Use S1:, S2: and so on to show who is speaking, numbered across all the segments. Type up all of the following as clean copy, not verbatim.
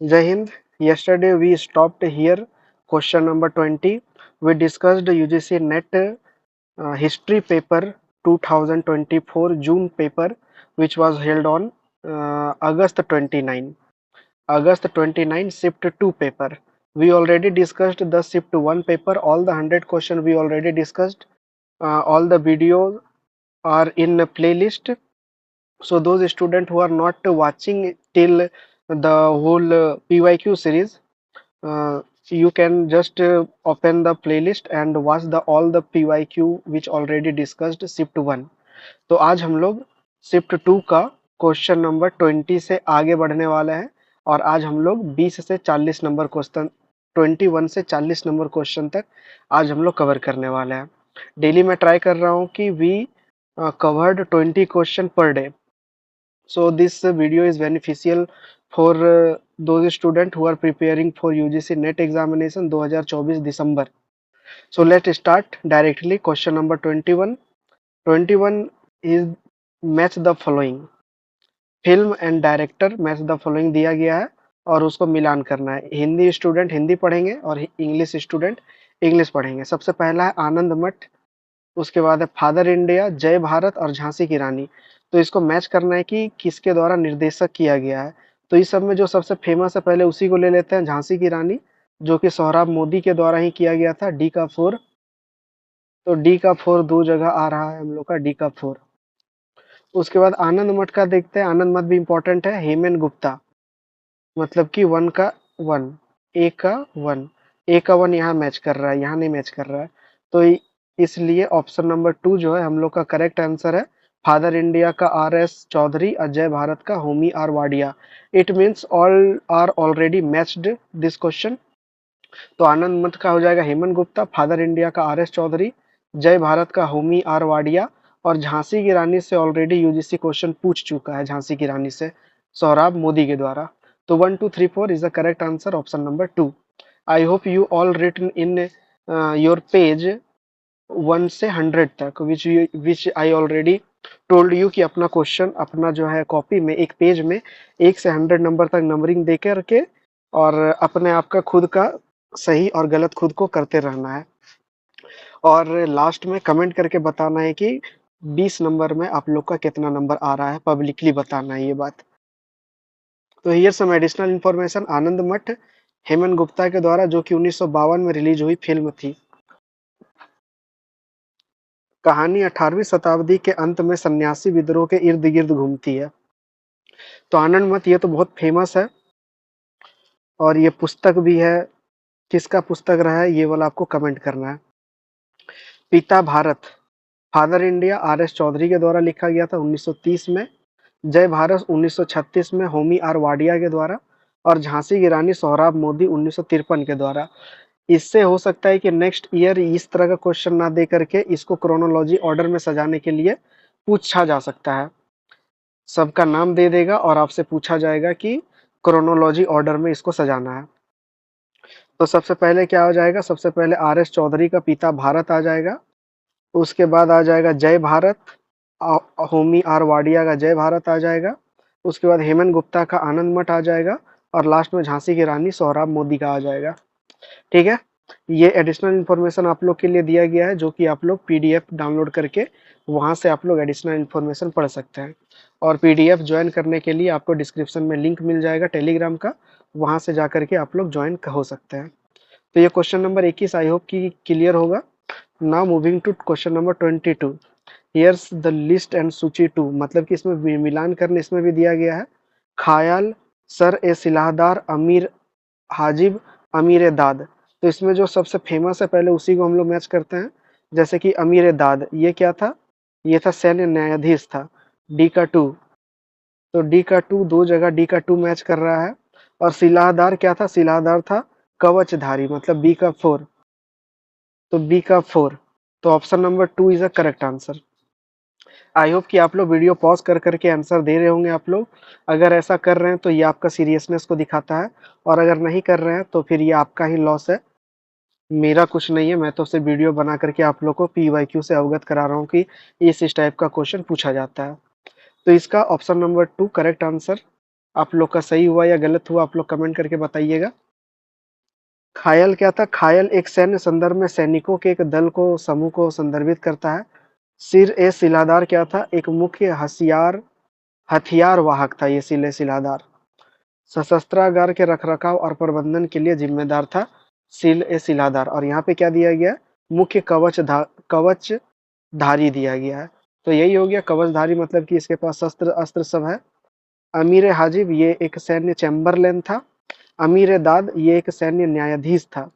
S1: Jai Hind. Yesterday we stopped here. Question number 20. We discussed UGC NET history paper 2024 June paper, which was held on August 29. August 29 Shift 2 paper. We already discussed the Shift 1 paper. All the 100 question we already discussed. All the videos are in a playlist. So those students who are not watching till the whole PYQ series, you can just open the playlist and watch the all the PYQ which already discussed Shift 1. तो आज हम लोग shift 2 का question number 20 से आगे बढ़ने वाले हैं और आज हम लोग 20 से 40 नंबर क्वेश्चन 21 से 40 नंबर क्वेश्चन तक आज हम लोग कवर करने वाले हैं। डेली मैं ट्राई कर रहा हूँ कि we covered 20 question per day. So this video is beneficial for those students who are preparing for UGC NET examination 2024 December. So let's start directly. Question number 21. 21 is match the following. Film and director match the following दिया गया है और उसको मिलान करना है। Hindi student Hindi पढ़ेंगे और English student English पढ़ेंगे। सबसे पहला है आनंद मठ, उसके बाद है फादर इंडिया, जय भारत और झांसी की रानी। तो इसको मैच करना है कि किसके द्वारा निर्देशक किया गया है। तो इस सब में जो सबसे फेमस है पहले उसी को ले लेते हैं, झांसी की रानी, जो कि सोहराब मोदी के द्वारा ही किया गया था। डी का 4, तो डी का 4 दो जगह आ रहा है हम लोग का, डी का 4। उसके बाद आनंद मठ का देखते हैं। आनंद मठ भी इंपॉर्टेंट है। हेमन गुप्ता, मतलब कि 1 का 1, ए का 1, ए का 1 यहाँ मैच कर रहा है, यहाँ नहीं मैच कर रहा है। तो इसलिए ऑप्शन नंबर 2 जो है हम लोग का करेक्ट आंसर है। फादर इंडिया का आर एस चौधरी, अजय भारत का Homi R Wadia. It means all are already matched this question. तो आनंद मठ का हो जाएगा हेमंत गुप्ता, फादर इंडिया का आर एस चौधरी, जय भारत का होमी आर वाडिया और झांसी की रानी से ऑलरेडी यूजीसी क्वेश्चन पूछ चुका है, झांसी की रानी से सोहराब मोदी के द्वारा। तो 1 2 3 4 is the correct answer, option number 2। I hope you all written in your page 1 से 100 तक, which I already told you कि अपना क्वेश्चन अपना जो है कॉपी में एक पेज में 1 से 100 नंबर तक नंबरिंग दे करके और अपने आप का खुद का सही और गलत खुद को करते रहना है और लास्ट में कमेंट करके बताना है कि 20 नंबर में आप लोग का कितना नंबर आ रहा है, पब्लिकली बताना है ये बात। तो हियर सम एडिशनल इंफॉर्मेशन। आनंद मठ हेमंत गुप्ता के द्वारा, जो कि 1952 में रिलीज हुई फिल्म थी। कहानी 18वीं शताब्दी के अंत में सन्यासी विद्रोह के इर्द गिर्द घूमती है। तो आनंद मठ ये तो बहुत फेमस है और ये पुस्तक भी है। किसका पुस्तक रहा है ये वाला आपको कमेंट करना है। Pita Bharat, father India R S Chaudhary के द्वारा लिखा गया था 1930 में। जय भारत 1936 में होमी आर वाडिया के द्वारा और झांसी की रानी सोहराब मोदी 1953 के द्वारा। इससे हो सकता है कि नेक्स्ट ईयर इस तरह का क्वेश्चन ना दे करके इसको क्रोनोलॉजी ऑर्डर में सजाने के लिए पूछा जा सकता है। सबका नाम दे देगा और आपसे पूछा जाएगा कि क्रोनोलॉजी ऑर्डर में इसको सजाना है। तो सबसे पहले क्या हो जाएगा, सबसे पहले आर एस चौधरी का पिता भारत आ जाएगा, उसके बाद आ जाएगा जय भारत, होमी आर वाडिया का जय भारत आ जाएगा, उसके बाद हेमंत गुप्ता का आनंद मठ आ जाएगा और लास्ट में झांसी की रानी सोहराब मोदी का आ जाएगा। ठीक है, ये एडिशनल इन्फॉर्मेशन आप लोग के लिए दिया गया है, जो कि आप लोग पीडीएफ डाउनलोड करके वहां से आप लोग एडिशनल इन्फॉर्मेशन पढ़ सकते हैं। और पीडीएफ ज्वाइन करने के लिए आपको डिस्क्रिप्शन में लिंक मिल जाएगा टेलीग्राम का, वहां से जा करके आप लोग ज्वाइन हो सकते हैं। तो ये क्वेश्चन नंबर 21 आई होप कि क्लियर होगा। Now moving to question number 22। Here's the list and सूची 2, मतलब कि इसमें मिलान करने इसमें भी दिया गया है। खायाल, सर ए सिलाहदार, अमीर हाजिब, अमीर दाद। तो इसमें जो सबसे फेमस है पहले उसी को हम लोग मैच करते हैं। जैसे कि अमीर दाद ये क्या था, ये था सैन्य न्यायाधीश था, डी का 2। तो डी का 2 दो जगह डी का 2 मैच कर रहा है। और सिलाहदार क्या था, सिलाहदार था कवचधारी, मतलब बी का 4। तो बी का 4, तो option number 2 is a correct answer. I hope कि आप लोग वीडियो पॉज कर करके आंसर दे रहे होंगे आप लोग। अगर ऐसा कर रहे हैं तो ये आपका सीरियसनेस को दिखाता है और अगर नहीं कर रहे हैं तो फिर ये आपका ही लॉस है, मेरा कुछ नहीं है। मैं तो सिर्फ वीडियो बना करके आप लोग को पीवाईक्यू से अवगत करा रहा हूँ कि इस टाइप का क्वेश्चन पूछा जाता है। तो इसका ऑप्शन नंबर 2 करेक्ट आंसर आप लोग का सही हुआ या गलत हुआ आप लोग कमेंट करके बताइएगा। खायल क्या था? खायल एक सैन्य संदर्भ में सैनिकों के एक दल को समूह को संदर्भित करता है। सिर ए सिलादार क्या था? एक मुख्य हथियार वाहक था ये सिलादार। सशस्त्रागार के रखरखाव और प्रबंधन के लिए जिम्मेदार था सिलादार। और यहाँ पे क्या दिया गया? मुख्य कवच धारी दिया गया है। तो यही हो गया कवचधारी, मतलब कि इसके पास शस्त्र अस्त्र सब है। अमीर हाजिब ये एक सैन्य चैम्बरलेन था। अमीर दाद ये एक सैन्य न्यायाधीश था।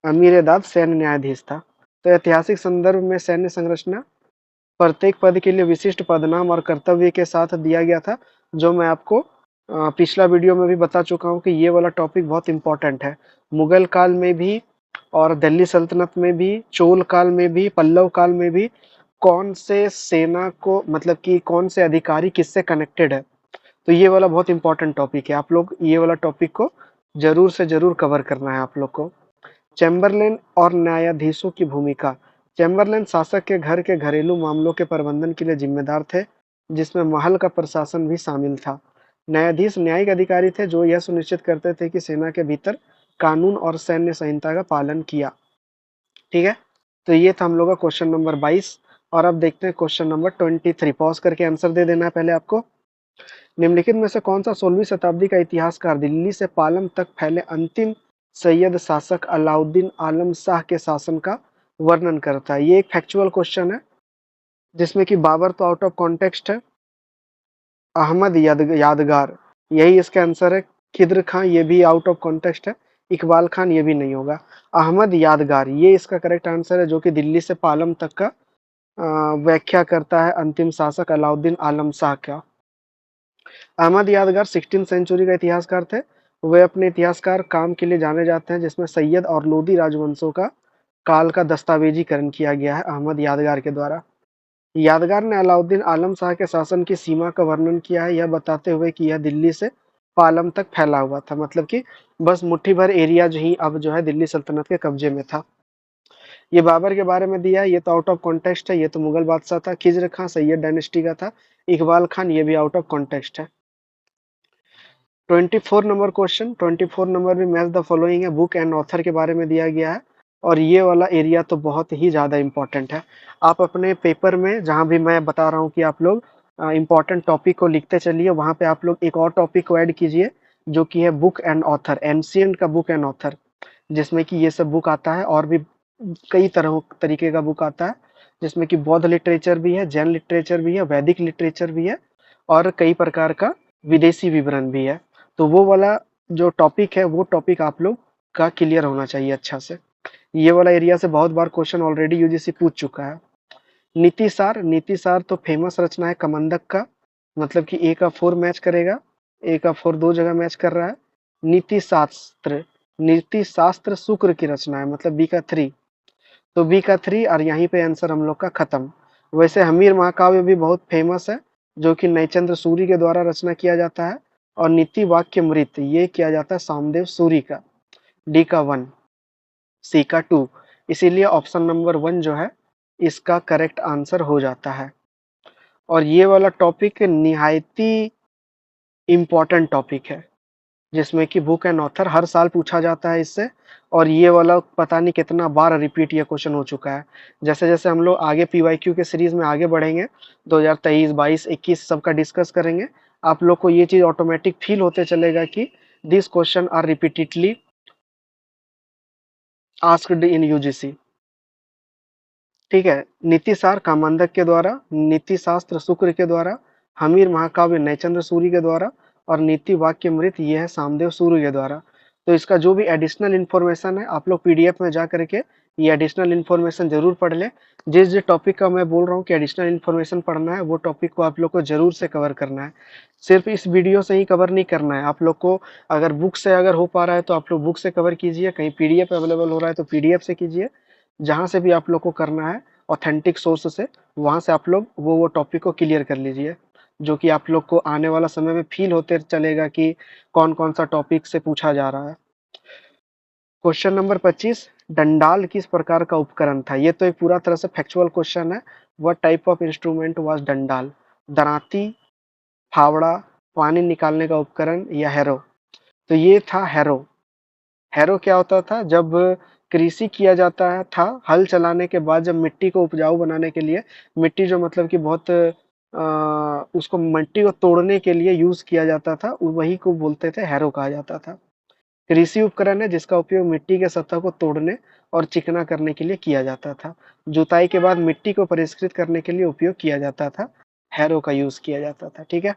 S1: अमीर दाद सैन्य न्यायाधीश था। तो ऐतिहासिक संदर्भ में सैन्य संरचना प्रत्येक पद के लिए विशिष्ट पदनाम और कर्तव्य के साथ दिया गया था, जो मैं आपको पिछला वीडियो में भी बता चुका हूँ कि ये वाला टॉपिक बहुत इंपॉर्टेंट है। मुगल काल में भी और दिल्ली सल्तनत में भी, चोल काल में भी, पल्लव काल में भी कौन से सेना को, मतलब कि कौन से अधिकारी किससे कनेक्टेड है, तो ये वाला बहुत इंपॉर्टेंट टॉपिक है। आप लोग ये वाला टॉपिक को जरूर से जरूर कवर करना है आप लोग को। चैम्बरलेन और न्यायाधीशों की भूमिका। चैम्बरलेन शासक के घर के घरेलू मामलों के प्रबंधन के लिए जिम्मेदार थे, जिसमें महल का प्रशासन भी शामिल था। न्यायाधीश न्यायिक अधिकारी थे जो यह सुनिश्चित करते थे कि सेना के भीतर कानून और सैन्य संहिता का पालन किया। ठीक है, तो ये था हम लोग का क्वेश्चन नंबर 22। और अब देखते हैं क्वेश्चन नंबर 23। पॉज करके आंसर दे देना है पहले आपको। निम्नलिखित में से कौन सा 16वीं शताब्दी का इतिहासकार दिल्ली से पालम तक फैले अंतिम सैयद शासक अलाउद्दीन आलम शाह के शासन का वर्णन करता है? ये एक फैक्चुअल क्वेश्चन है, जिसमें कि बाबर तो आउट ऑफ कॉन्टेक्स्ट है। अहमद यादगार यही इसका आंसर है। खिद्र खां ये भी आउट ऑफ कॉन्टेक्स्ट है। इकबाल खान ये भी नहीं होगा। अहमद यादगार ये इसका करेक्ट आंसर है, जो कि दिल्ली से पालम तक का व्याख्या करता है अंतिम शासक अलाउद्दीन आलम शाह का। अहमद यादगार 16वीं सेंचुरी का इतिहासकार थे। वे अपने इतिहासकार काम के लिए जाने जाते हैं, जिसमें सैयद और लोदी राजवंशों का काल का दस्तावेजीकरण किया गया है अहमद यादगार के द्वारा। यादगार ने अलाउद्दीन आलम शाह के शासन की सीमा का वर्णन किया है, यह बताते हुए कि यह दिल्ली से पालम तक फैला हुआ था, मतलब कि बस मुट्ठी भर एरिया जो ही अब जो है दिल्ली सल्तनत के कब्जे में था। ये बाबर के बारे में दिया है, ये तो आउट ऑफ कॉन्टेक्स्ट है, ये तो मुगल बादशाह था। खिज्र खां सैयद डायनेस्टी का था। इकबाल खान ये भी आउट ऑफ कॉन्टेक्स्ट है। 24 नंबर क्वेश्चन, 24 नंबर भी मैच द फॉलोइंग है, बुक एंड ऑथर के बारे में दिया गया है। और ये वाला एरिया तो बहुत ही ज़्यादा इंपॉर्टेंट है। आप अपने पेपर में जहाँ भी मैं बता रहा हूँ कि आप लोग इंपॉर्टेंट टॉपिक को लिखते चलिए, वहाँ पे आप लोग एक और टॉपिक को ऐड कीजिए, जो कि है बुक एंड ऑथर, एंशिएंट का बुक एंड ऑथर, जिसमें कि ये सब बुक आता है और भी कई तरीके का बुक आता है, जिसमें कि बौद्ध लिटरेचर भी है, जैन लिटरेचर भी है, वैदिक लिटरेचर भी है, और कई प्रकार का विदेशी विवरण भी है। तो वो वाला जो टॉपिक है वो टॉपिक आप लोग का क्लियर होना चाहिए अच्छा से। ये वाला एरिया से बहुत बार क्वेश्चन ऑलरेडी यूजीसी पूछ चुका है। नीतिसार, नीतिसार तो फेमस रचना है कमंदक का, मतलब कि ए का 4 मैच करेगा, ए का 4 दो जगह मैच कर रहा है। नीति शास्त्र, नीति शास्त्र शुक्र की रचना है, मतलब बी का 3, तो बी का 3 और यहीं पे आंसर हम लोग का खत्म। वैसे हमीर महाकाव्य भी बहुत फेमस है, जो कि नैचंद्र सूरी के द्वारा रचना किया जाता है। और नीति वाक्य मृत ये किया जाता है सामदेव सूरी का। डी का 1, सी का 2, इसीलिए ऑप्शन नंबर 1 जो है इसका करेक्ट आंसर हो जाता है। और ये वाला टॉपिक निहायती इम्पोर्टेंट टॉपिक है, जिसमें कि बुक एंड ऑथर हर साल पूछा जाता है इससे। और ये वाला पता नहीं कितना बार रिपीट ये क्वेश्चन हो चुका है। जैसे जैसे हम लोग आगे पीवाईक्यू के सीरीज में आगे बढ़ेंगे, 2023, 22, 21 सबका डिस्कस करेंगे, आप लोग को ये चीज ऑटोमेटिक फील होते चलेगा कि this question are repeatedly asked in UGC. ठीक है, नीतिसार कामांधक के द्वारा, नीति शास्त्र शुक्र के द्वारा, हमीर महाकाव्य नैचंद्र सूरी के द्वारा, और नीति वाक्य मृत ये है सामदेव सूर्य के द्वारा। तो इसका जो भी एडिशनल इन्फॉर्मेशन है आप लोग पीडीएफ में जा करके ये एडिशनल इन्फॉर्मेशन जरूर पढ़ लें। जिस जिस टॉपिक का मैं बोल रहा हूँ कि एडिशनल इन्फॉर्मेशन पढ़ना है, वो टॉपिक को आप लोग को जरूर से कवर करना है। सिर्फ इस वीडियो से ही कवर नहीं करना है आप लोग को। अगर बुक से अगर हो पा रहा है तो आप लोग बुक से कवर कीजिए, कहीं पीडीएफ अवेलेबल हो रहा है तो पीडीएफ से कीजिए। जहाँ से भी आप लोग को करना है ऑथेंटिक सोर्स से, वहाँ से आप लोग वो टॉपिक को क्लियर कर लीजिए, जो कि आप लोग को आने वाला समय में फील होते चलेगा कि कौन कौन सा टॉपिक से पूछा जा रहा है। क्वेश्चन नंबर 25, डंडाल किस प्रकार का उपकरण था? ये तो एक पूरा तरह से फैक्चुअल क्वेश्चन है। What type of instrument was डंडाल? दराती, फावड़ा, पानी निकालने का उपकरण या हैरो। तो ये था हैरो। हैरो क्या होता था, जब कृषि किया जाता है था, हल चलाने के बाद जब मिट्टी को उपजाऊ बनाने के लिए, मिट्टी जो मतलब कि बहुत उसको मिट्टी को तोड़ने के लिए यूज किया जाता था, वही को बोलते थे हैरो कहा जाता था। कृषि उपकरण है जिसका उपयोग मिट्टी के सतह को तोड़ने और चिकना करने के लिए किया जाता था। जुताई के बाद मिट्टी को परिष्कृत करने के लिए उपयोग किया जाता था, हैरो का यूज किया जाता था। ठीक है,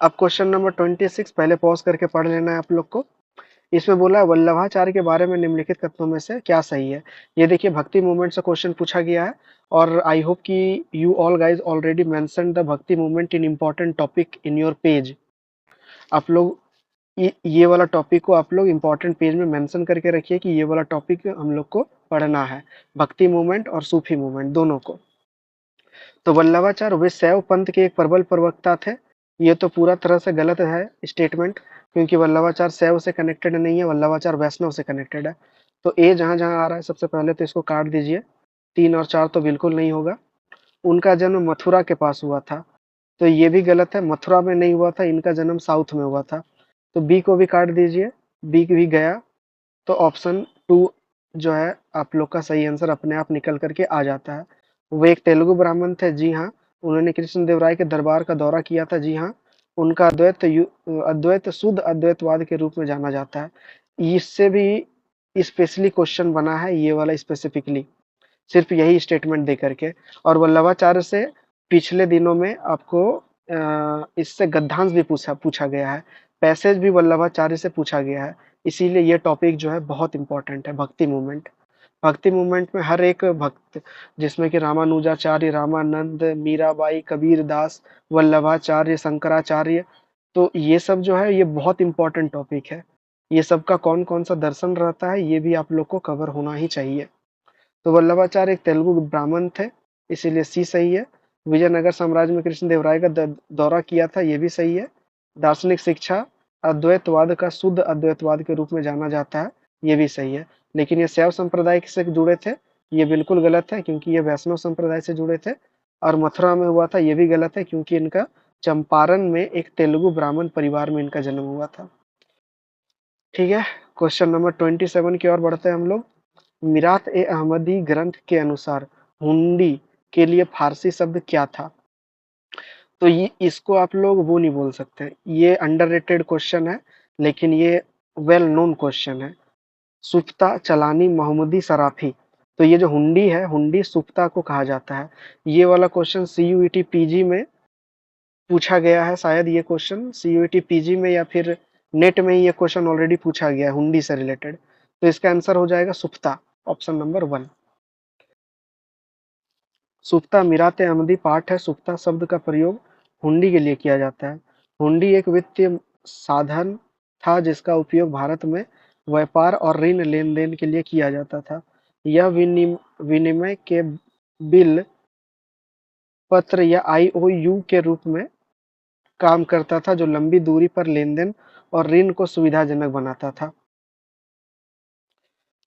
S1: अब क्वेश्चन नंबर 26 पहले पॉज करके पढ़ लेना है आप लोग को। इसमें बोला है वल्लभाचार्य के बारे में निम्नलिखित कथनों में से क्या सही है। ये देखिए भक्ति मूवमेंट से क्वेश्चन पूछा गया है, और आई होप कि you all guys already mention the bhakti movement in important topic in your page. आप लोग ये वाला टॉपिक को आप लोग इम्पोर्टेंट पेज में मेंशन करके रखिए कि ये वाला टॉपिक हम लोग को पढ़ना है, भक्ति मूवमेंट और सूफी मूवमेंट दोनों को। तो वल्लभाचार्य वे शैव पंथ के एक प्रबल प्रवक्ता थे। ये तो पूरा तरह से गलत है स्टेटमेंट, क्योंकि वल्लभाचार्य शैव से कनेक्टेड नहीं है, वल्लभाचार्य वैष्णव से कनेक्टेड है। तो ए जहां जहां आ रहा है सबसे पहले तो इसको काट दीजिए, 3 और 4 तो बिल्कुल नहीं होगा। उनका जन्म मथुरा के पास हुआ था, तो ये भी गलत है, मथुरा में नहीं हुआ था, इनका जन्म साउथ में हुआ था। तो बी को भी काट दीजिए, बी भी गया। तो ऑप्शन 2 जो है आप लोग का सही आंसर अपने आप निकल करके आ जाता है। वो एक तेलुगु ब्राह्मण थे, जी हाँ। उन्होंने कृष्णदेवराय के दरबार का दौरा किया था, जी हाँ। उनका अद्वैत शुद्ध अद्वैतवाद के रूप में जाना जाता है। इससे भी स्पेशली क्वेश्चन बना है ये वाला स्पेसिफिकली, सिर्फ यही स्टेटमेंट दे करके। और वल्लभाचार्य से पिछले दिनों में आपको इससे गद्यांश भी पूछा पूछा गया है, पैसेज भी वल्लभाचार्य से पूछा गया है। इसीलिए ये टॉपिक जो है बहुत इंपॉर्टेंट है, भक्ति मूवमेंट। भक्ति मूवमेंट में हर एक भक्त, जिसमें कि रामानुजाचार्य, रामानंद, मीराबाई, कबीर दास, वल्लभाचार्य, शंकराचार्य, तो ये सब जो है ये बहुत इंपॉर्टेंट टॉपिक है। ये सबका कौन कौन सा दर्शन रहता है ये भी आप लोग को कवर होना ही चाहिए। तो वल्लभाचार्य एक तेलुगु ब्राह्मण थे, इसीलिए सी सही है। विजयनगर साम्राज्य में कृष्णदेवराय का दौरा किया था, ये भी सही है। दार्शनिक शिक्षा अद्वैतवाद का शुद्ध अद्वैतवाद के रूप में जाना जाता है, ये भी सही है। लेकिन ये शैव संप्रदाय से जुड़े थे, ये बिल्कुल गलत है, क्योंकि ये वैष्णव संप्रदाय से जुड़े थे। और मथुरा में हुआ था, ये भी गलत है, क्योंकि इनका चंपारण में एक तेलुगु ब्राह्मण परिवार में इनका जन्म हुआ था। ठीक है, क्वेश्चन नंबर 27 की ओर बढ़ते हैं हम लोग। मिरात ए अहमदी ग्रंथ के अनुसार हुंडी के लिए फारसी शब्द क्या था। तो ये इसको आप लोग वो नहीं बोल सकते, ये अंडररेटेड क्वेश्चन है, लेकिन ये वेल नोन क्वेश्चन है। सुफ्ता, चलानी, मोहम्मदी, सराफी। तो ये जो हुंडी है, हुंडी सुफ्ता को कहा जाता है। ये वाला क्वेश्चन सीयूईटी पीजी में पूछा गया है, शायद ये क्वेश्चन सीयूईटी पीजी में या फिर नेट में ये क्वेश्चन ऑलरेडी पूछा गया है हुंडी से रिलेटेड। तो इसका आंसर हो जाएगा सुफ्ता, ऑप्शन नंबर 1। सुफ्ता मीरात अहमदी पाठ है। सुफ्ता शब्द का प्रयोग हुंडी के लिए किया जाता है। हुंडी एक वित्तीय साधन था जिसका उपयोग भारत में व्यापार और ऋण लेन देन के लिए किया जाता था। यह विनिमय के बिल पत्र या आईओयू के रूप में काम करता था, जो लंबी दूरी पर लेन देन और ऋण को सुविधाजनक बनाता था।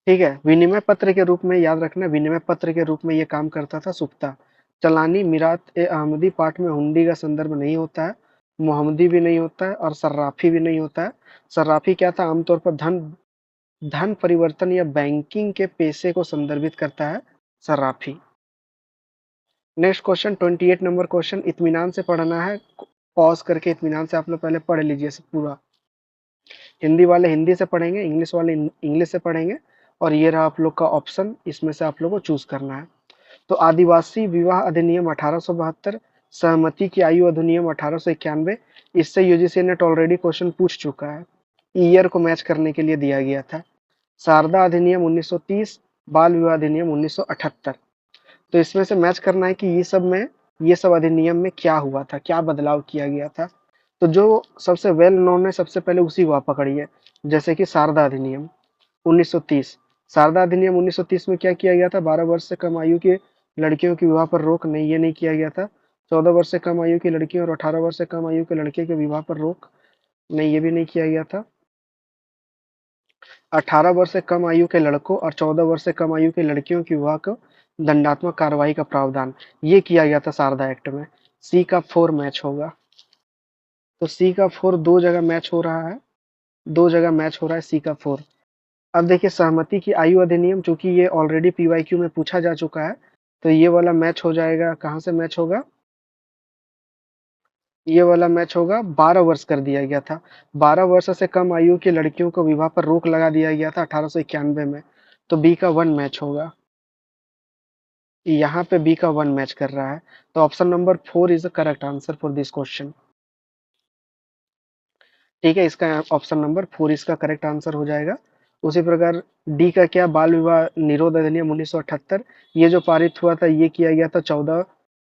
S1: ठीक है, विनिमय पत्र के रूप में याद रखना, विनिमय पत्र के रूप में ये काम करता था सुफ्ता। चलानी मीरात ए अहमदी पाठ में हुंडी का संदर्भ नहीं होता है, मोहम्मदी भी नहीं होता है और सर्राफी भी नहीं होता है। सर्राफी क्या था, आमतौर पर धन धन परिवर्तन या बैंकिंग के पेशे को संदर्भित करता है सर्राफी। नेक्स्ट क्वेश्चन 28 नंबर क्वेश्चन, इत्मीनान से पढ़ना है, पॉज करके इत्मीनान से आप लोग पहले पढ़ लीजिए सब पूरा। हिंदी वाले हिंदी से पढ़ेंगे, इंग्लिश वाले इंग्लिश से पढ़ेंगे, और ये रहा आप लोग का ऑप्शन, इसमें से आप लोग को चूज करना है। तो आदिवासी विवाह अधिनियम 1872, सहमति की आयु अधिनियम 1891, इससे यूजीसी नेट ऑलरेडी क्वेश्चन पूछ चुका है, ईयर को मैच करने के लिए दिया गया था। शारदा अधिनियम 1930, बाल विवाह अधिनियम 1978। तो इसमें से मैच करना है कि ये सब अधिनियम में क्या हुआ था, क्या बदलाव किया गया था। तो जो सबसे वेल नोन है सबसे पहले उसी को आप पकड़िए, जैसे कि शारदा अधिनियम 1930। शारदा अधिनियम 1930 में क्या किया गया था, 12 वर्ष से कम आयु के लड़कियों के विवाह पर रोक नहीं, ये नहीं किया गया था। 14 वर्ष से कम आयु की लड़कियों और 18 वर्ष से कम आयु के लड़के के विवाह पर रोक नहीं, ये भी नहीं किया गया था। 18 वर्ष से कम आयु के लड़कों और 14 वर्ष से कम आयु की लड़कियों के विवाह को दंडात्मक कार्रवाई का प्रावधान, ये किया गया था शारदा एक्ट में। सी का 4 मैच होगा। तो सी का 4 दो जगह मैच हो रहा है, दो जगह मैच हो रहा है सी का 4। अब देखिए सहमति की आयु अधिनियम, चूंकि ये ऑलरेडी पीवाईक्यू में पूछा जा चुका है, तो ये वाला मैच हो जाएगा, कहाँ से मैच होगा, ये वाला मैच होगा, 12 वर्ष कर दिया गया था। 12 वर्ष से कम आयु की लड़कियों को विवाह पर रोक लगा दिया गया था 1891 में। तो बी का 1 मैच होगा, यहाँ पे बी का 1 मैच कर रहा है। तो option number 4 is the correct answer for this question. ठीक है, इसका ऑप्शन नंबर 4 इसका करेक्ट आंसर हो जाएगा। उसी प्रकार डी का क्या, बाल विवाह निरोध अधिनियम 1978, ये जो पारित हुआ था ये किया गया था 14,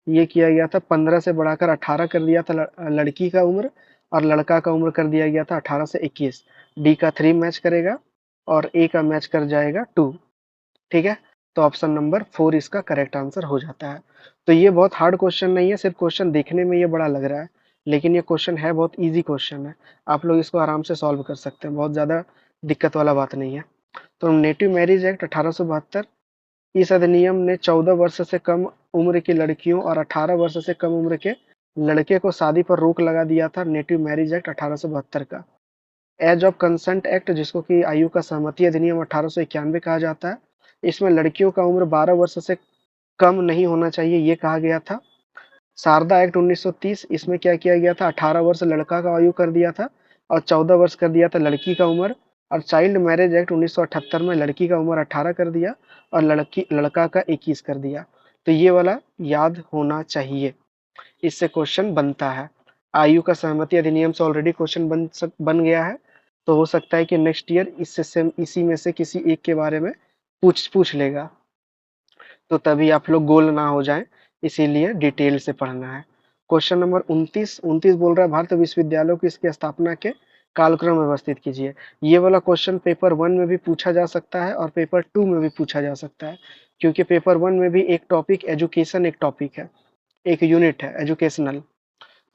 S1: ये किया गया था 15 से बढ़ाकर 18 कर दिया था लड़की का उम्र, और लड़का का उम्र कर दिया गया था 18 से 21। डी का 3 मैच करेगा और ए का मैच कर जाएगा 2। ठीक है, तो ऑप्शन नंबर 4 इसका करेक्ट आंसर हो जाता है। तो ये बहुत हार्ड क्वेश्चन नहीं है, सिर्फ क्वेश्चन देखने में ये बड़ा लग रहा है, लेकिन ये क्वेश्चन है बहुत इजी क्वेश्चन है। आप लोग इसको आराम से सॉल्व कर सकते हैं, बहुत ज़्यादा दिक्कत वाला बात नहीं है। तो नेटिव मैरिज एक्ट 1872, इस अधिनियम ने 14 वर्ष से कम उम्र की लड़कियों और 18 वर्ष से कम उम्र के लड़के को शादी पर रोक लगा दिया था, नेटिव मैरिज एक्ट 1872 का। एज ऑफ कंसेंट एक्ट, जिसको कि आयु का सहमति अधिनियम 1891 कहा जाता है, इसमें लड़कियों का उम्र 12 वर्ष से कम नहीं होना चाहिए, ये कहा गया था। शारदा एक्ट 1930, इसमें क्या किया गया था, 18 वर्ष लड़का का आयु कर दिया था और 14 वर्ष कर दिया था लड़की का उम्र। और चाइल्ड मैरिज एक्ट 1978 में लड़की का उम्र 18 कर दिया और लड़का का 21 कर दिया। तो ये वाला याद होना चाहिए, इससे क्वेश्चन बनता है। आयु का सहमति अधिनियम से ऑलरेडी क्वेश्चन बन गया है, तो हो सकता है कि नेक्स्ट ईयर इससे सेम इसी में से किसी एक के बारे में पूछ लेगा, तो तभी आप लोग गोल ना हो जाएं, इसीलिए डिटेल से पढ़ना है। क्वेश्चन नंबर 29 बोल रहा है भारत विश्वविद्यालयों की इसकी स्थापना के कालक्रम व्यवस्थित कीजिए। ये वाला क्वेश्चन पेपर 1 में भी पूछा जा सकता है और पेपर 2 में भी पूछा जा सकता है, क्योंकि पेपर 1 में भी एक टॉपिक एजुकेशन, एक टॉपिक है, एक यूनिट है एजुकेशनल,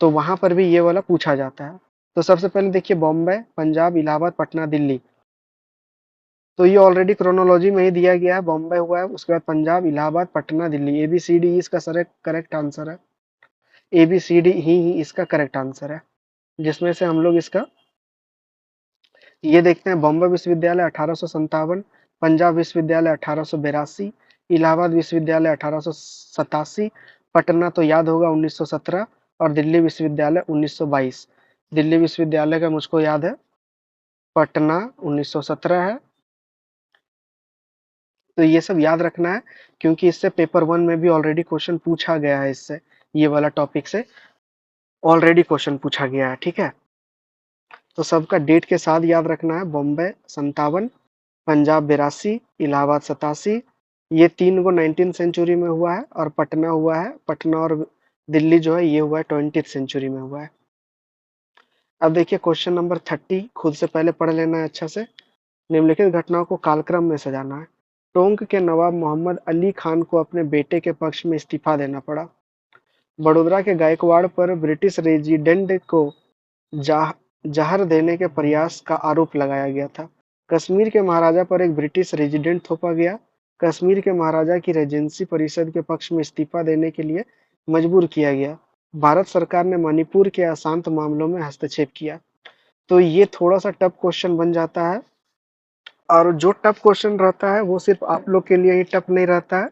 S1: तो वहां पर भी ये वाला पूछा जाता है। तो सबसे पहले देखिए, बॉम्बे, पंजाब, इलाहाबाद, पटना, दिल्ली, तो ये ऑलरेडी क्रोनोलॉजी में ही दिया गया है, बॉम्बे हुआ है, उसके बाद Punjab, Allahabad, Patna, Delhi, A B C D इसका करेक्ट आंसर है। ए बी सी डी ही इसका करेक्ट आंसर है, जिसमें से हम लोग इसका ये देखते हैं, बॉम्बे विश्वविद्यालय 1857, पंजाब विश्वविद्यालय 1882, इलाहाबाद विश्वविद्यालय 1887, पटना तो याद होगा 1917, और दिल्ली विश्वविद्यालय 1922। दिल्ली विश्वविद्यालय का मुझको याद है, पटना 1917 है। तो ये सब याद रखना है, क्योंकि इससे पेपर 1 में भी ऑलरेडी क्वेश्चन पूछा गया है, इससे ये वाला टॉपिक से ऑलरेडी क्वेश्चन पूछा गया है। ठीक है, तो सबका डेट के साथ याद रखना है, बॉम्बे 57, पंजाब 82, इलाहाबाद 87, ये तीन को 19th सेंचुरी में हुआ है, और पटना हुआ है, पटना और दिल्ली जो है ये हुआ है 20th सेंचुरी में हुआ है। अब देखिए क्वेश्चन नंबर 30, खुद से पहले पढ़ लेना है अच्छा से। निम्नलिखित घटनाओं को कालक्रम में सजाना है। टोंक के नवाब मोहम्मद अली खान को अपने बेटे के पक्ष में इस्तीफा देना पड़ा। बड़ोदरा के गायकवाड़ पर ब्रिटिश रेजिडेंट को जहर देने के प्रयास का आरोप लगाया गया था। कश्मीर के महाराजा पर एक ब्रिटिश रेजिडेंट थोपा गया। कश्मीर के महाराजा की रेजेंसी परिषद के पक्ष में इस्तीफा देने के लिए मजबूर किया गया। भारत सरकार ने मणिपुर के अशांत मामलों में हस्तक्षेप किया। तो ये थोड़ा सा टफ क्वेश्चन बन जाता है, और जो टफ क्वेश्चन रहता है वो सिर्फ आप लोग के लिए ही टफ नहीं रहता है,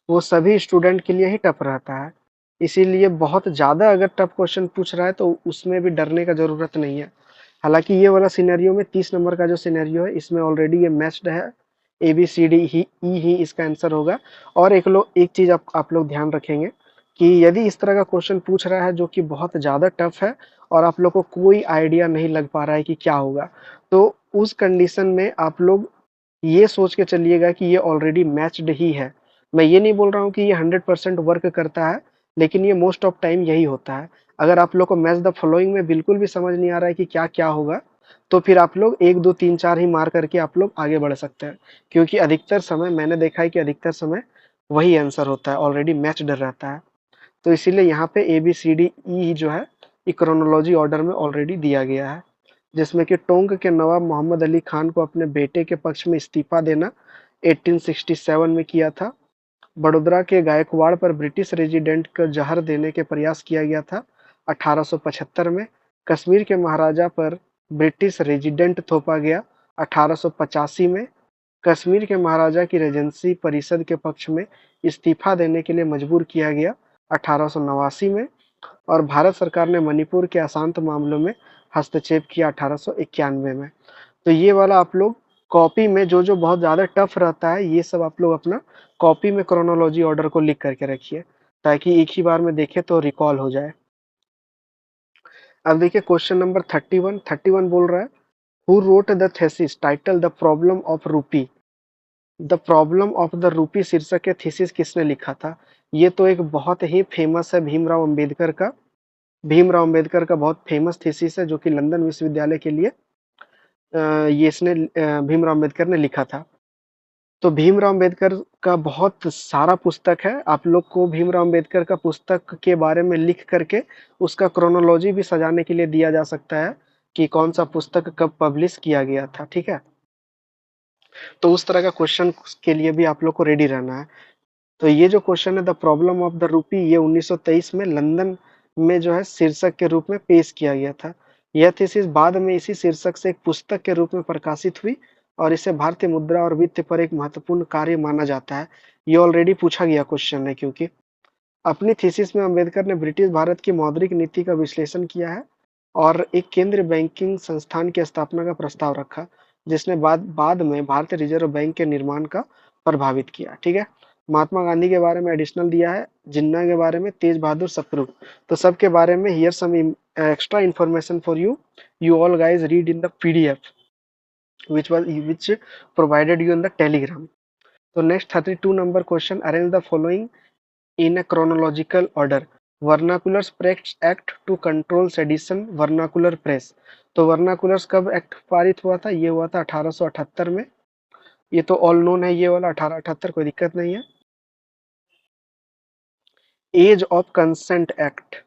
S1: वो सभी स्टूडेंट के लिए ही टफ रहता है। इसीलिए बहुत ज़्यादा अगर टफ क्वेश्चन पूछ रहा है तो उसमें भी डरने का ज़रूरत नहीं है। हालांकि ये वाला सिनेरियो में 30 नंबर का जो सिनेरियो है, इसमें ऑलरेडी ये मैच्ड है, ए बी सी डी ही ई ही इसका आंसर होगा। और एक चीज़ आप लोग ध्यान रखेंगे कि यदि इस तरह का क्वेश्चन पूछ रहा है जो कि बहुत ज़्यादा टफ है और आप लोग को कोई आइडिया नहीं लग पा रहा है कि क्या होगा, तो उस कंडीशन में आप लोग ये सोच के चलिएगा कि ये ऑलरेडी मैच्ड ही है। मैं ये नहीं बोल रहा हूँ कि ये 100% वर्क करता है, लेकिन ये मोस्ट ऑफ टाइम यही होता है। अगर आप लोग को मैच द फॉलोइंग में बिल्कुल भी समझ नहीं आ रहा है कि क्या क्या होगा, तो फिर आप लोग 1 2 3 4 ही मार करके आप लोग आगे बढ़ सकते हैं, क्योंकि अधिकतर समय मैंने देखा है कि अधिकतर समय वही आंसर होता है, ऑलरेडी मैच्ड रहता है। तो इसीलिए यहाँ पे ए बी सी डी ई जो है क्रोनोलॉजी ऑर्डर में ऑलरेडी दिया गया है, जिसमें कि टोंक के नवाब मोहम्मद अली खान को अपने बेटे के पक्ष में इस्तीफा देना 1867 में किया था। बड़ोदरा के गायकवाड़ पर ब्रिटिश रेजिडेंट को जहर देने के प्रयास किया गया था 1875 में। कश्मीर के महाराजा पर ब्रिटिश रेजिडेंट थोपा गया 1885 में। कश्मीर के महाराजा की रेजेंसी परिषद के पक्ष में इस्तीफा देने के लिए मजबूर किया गया 1889 में। और भारत सरकार ने मणिपुर के अशांत मामलों में हस्तक्षेप किया 1891 में। तो ये वाला आप लोग कॉपी में जो जो बहुत ज़्यादा टफ रहता है ये सब आप लोग अपना कॉपी में क्रोनोलॉजी ऑर्डर को लिख करके रखिए, ताकि एक ही बार में देखे तो रिकॉल हो जाए। अब देखिए क्वेश्चन नंबर 31 बोल रहा है, who wrote the thesis title the problem of रूपी। The problem of the rupee शीर्षक के थीसिस किसने लिखा था? ये तो एक बहुत ही फेमस है भीमराव अंबेडकर का। भीमराव अंबेडकर का बहुत फेमस थीसिस है जो कि लंदन विश्वविद्यालय के लिए ये इसने भीमराव अंबेडकर ने लिखा था। तो भीमराव अंबेडकर का बहुत सारा पुस्तक है, आप लोग को भीमराव अंबेडकर का पुस्तक के बारे में लिख करके उसका क्रोनोलॉजी भी सजाने के लिए दिया जा सकता है कि कौन सा पुस्तक कब पब्लिश किया गया था, ठीक है। तो उस तरह का क्वेश्चन के लिए भी आप लोग को रेडी रहना है। तो ये जो क्वेश्चन है the problem of the rupee, ये 1923 में लंदन में जो है शीर्षक के रूप में पेश किया गया था। यह थीसिस बाद में इसी शीर्षक से एक पुस्तक के रूप में प्रकाशित हुई और इसे भारतीय मुद्रा और वित्त पर एक महत्वपूर्ण कार्य माना जाता है। ये ऑलरेडी पूछा गया क्वेश्चन है, क्योंकि अपनी थीसिस में अंबेडकर ने ब्रिटिश भारत की मौद्रिक नीति का विश्लेषण किया है और एक केंद्रीय बैंकिंग संस्थान की स्थापना का प्रस्ताव रखा, जिसने बाद में भारतीय रिजर्व बैंक के निर्माण का प्रभावित किया, ठीक है। महात्मा गांधी के बारे में एडिशनल दिया है, जिन्ना के बारे में, तेज बहादुर सप्रू, तो सबके बारे में here some extra information for you, you all guys read in the PDF which provided you in the telegram. So next 32 number question, arrange the following in a chronological order. Vernaculars press act to control sedition, vernacular press. तो vernaculars कब act पारित हुआ था? ये हुआ था 1878 में। ये तो ऑल नोन है, ये वाला 1878, कोई दिक्कत नहीं है। एज ऑफ कंसेंट एक्ट,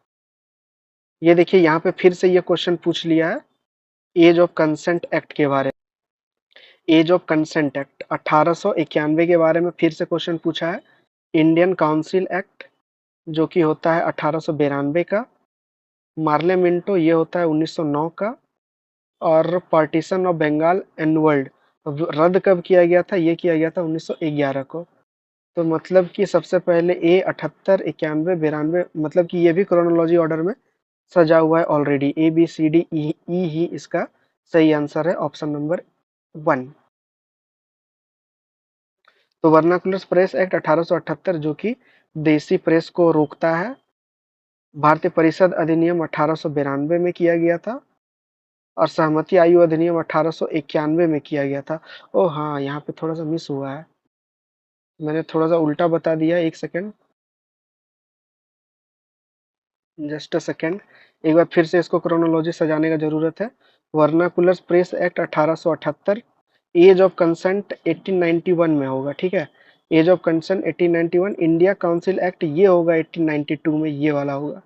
S1: ये देखिए यहाँ पे फिर से ये क्वेश्चन पूछ लिया है एज ऑफ कंसेंट एक्ट के बारे में। एज ऑफ कंसेंट एक्ट 1891 के बारे में फिर से क्वेश्चन पूछा है। इंडियन काउंसिल एक्ट जो कि होता है 1892 का। मार्लेमेंटो ये होता है 1909 का। और पार्टीशन ऑफ बंगाल एंड वर्ल्ड रद्द कब किया गया था? ये किया गया था 1911 को। तो मतलब कि सबसे पहले ए 78, 91, 92, मतलब कि ये भी क्रोनोलॉजी ऑर्डर में सजा हुआ है already. A B C D E E ही इसका सही आंसर है, ऑप्शन नंबर 1। तो वर्नाकुलर प्रेस एक्ट 1878 जो कि देसी प्रेस को रोकता है। भारतीय परिषद अधिनियम 1892 में किया गया था और सहमति आयु अधिनियम 1891 में किया गया था। ओ हाँ, यहाँ पे थोड़ा सा मिस हुआ है, मैंने थोड़ा सा उल्टा बता दिया। एक सेकेंड, जस्ट अ सेकेंड, एक बार फिर से इसको क्रोनोलॉजी सजाने का जरूरत है। Vernacular press act 1878, age of consent 1891 में होगा, ठीक है। Age of consent 1891, India council act ये होगा 1892 में, ये वाला होगा।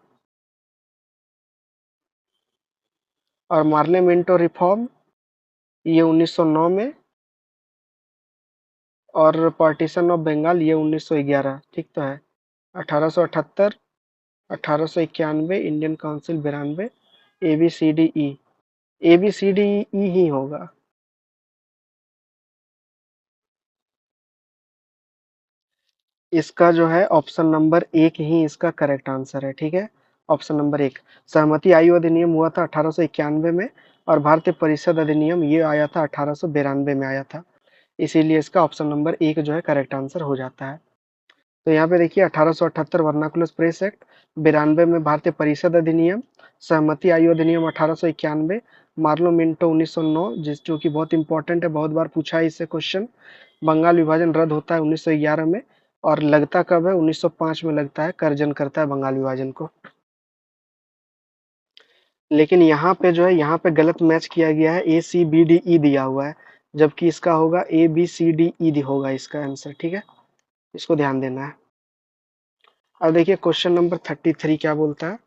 S1: और मार्लेमेंटो रिफॉर्म ये 1909 में। और पार्टीशन ऑफ बंगाल ये 1911, ठीक तो है। 1878, 1891, Indian council 92, A B C D E, A B C D E ही होगा। इसका जो है ऑप्शन नंबर 1 ही इसका करेक्ट आंसर है, ठीक है। ऑप्शन नंबर 1, सहमति आयु अधिनियम हुआ था 1891 में और भारतीय परिषद अधिनियम ये आया था 1892 में आया था, इसीलिए इसका ऑप्शन नंबर 1 जो है करेक्ट आंसर हो जाता है। तो यहाँ पे देखिए 1878 वर्नाकुलर प्रेस एक्ट, 92 में भारतीय परिषद अधिनियम, सहमति आयु अधिनियम 1891, मार्लो मिंटो 1909 जिस जो कि बहुत इंपॉर्टेंट है, बहुत बार पूछा है इससे क्वेश्चन। बंगाल विभाजन रद्द होता है 1911 में और लगता कब है? 1905 में लगता है, कर्जन करता है बंगाल विभाजन को। लेकिन यहाँ पे जो है, यहाँ पे गलत मैच किया गया है, ए सी बी डी ई दिया हुआ है, जबकि इसका होगा ए बी सी डी ई होगा इसका आंसर, ठीक है। इसको ध्यान देना है। अब देखिए क्वेश्चन नंबर 33 क्या बोलता है,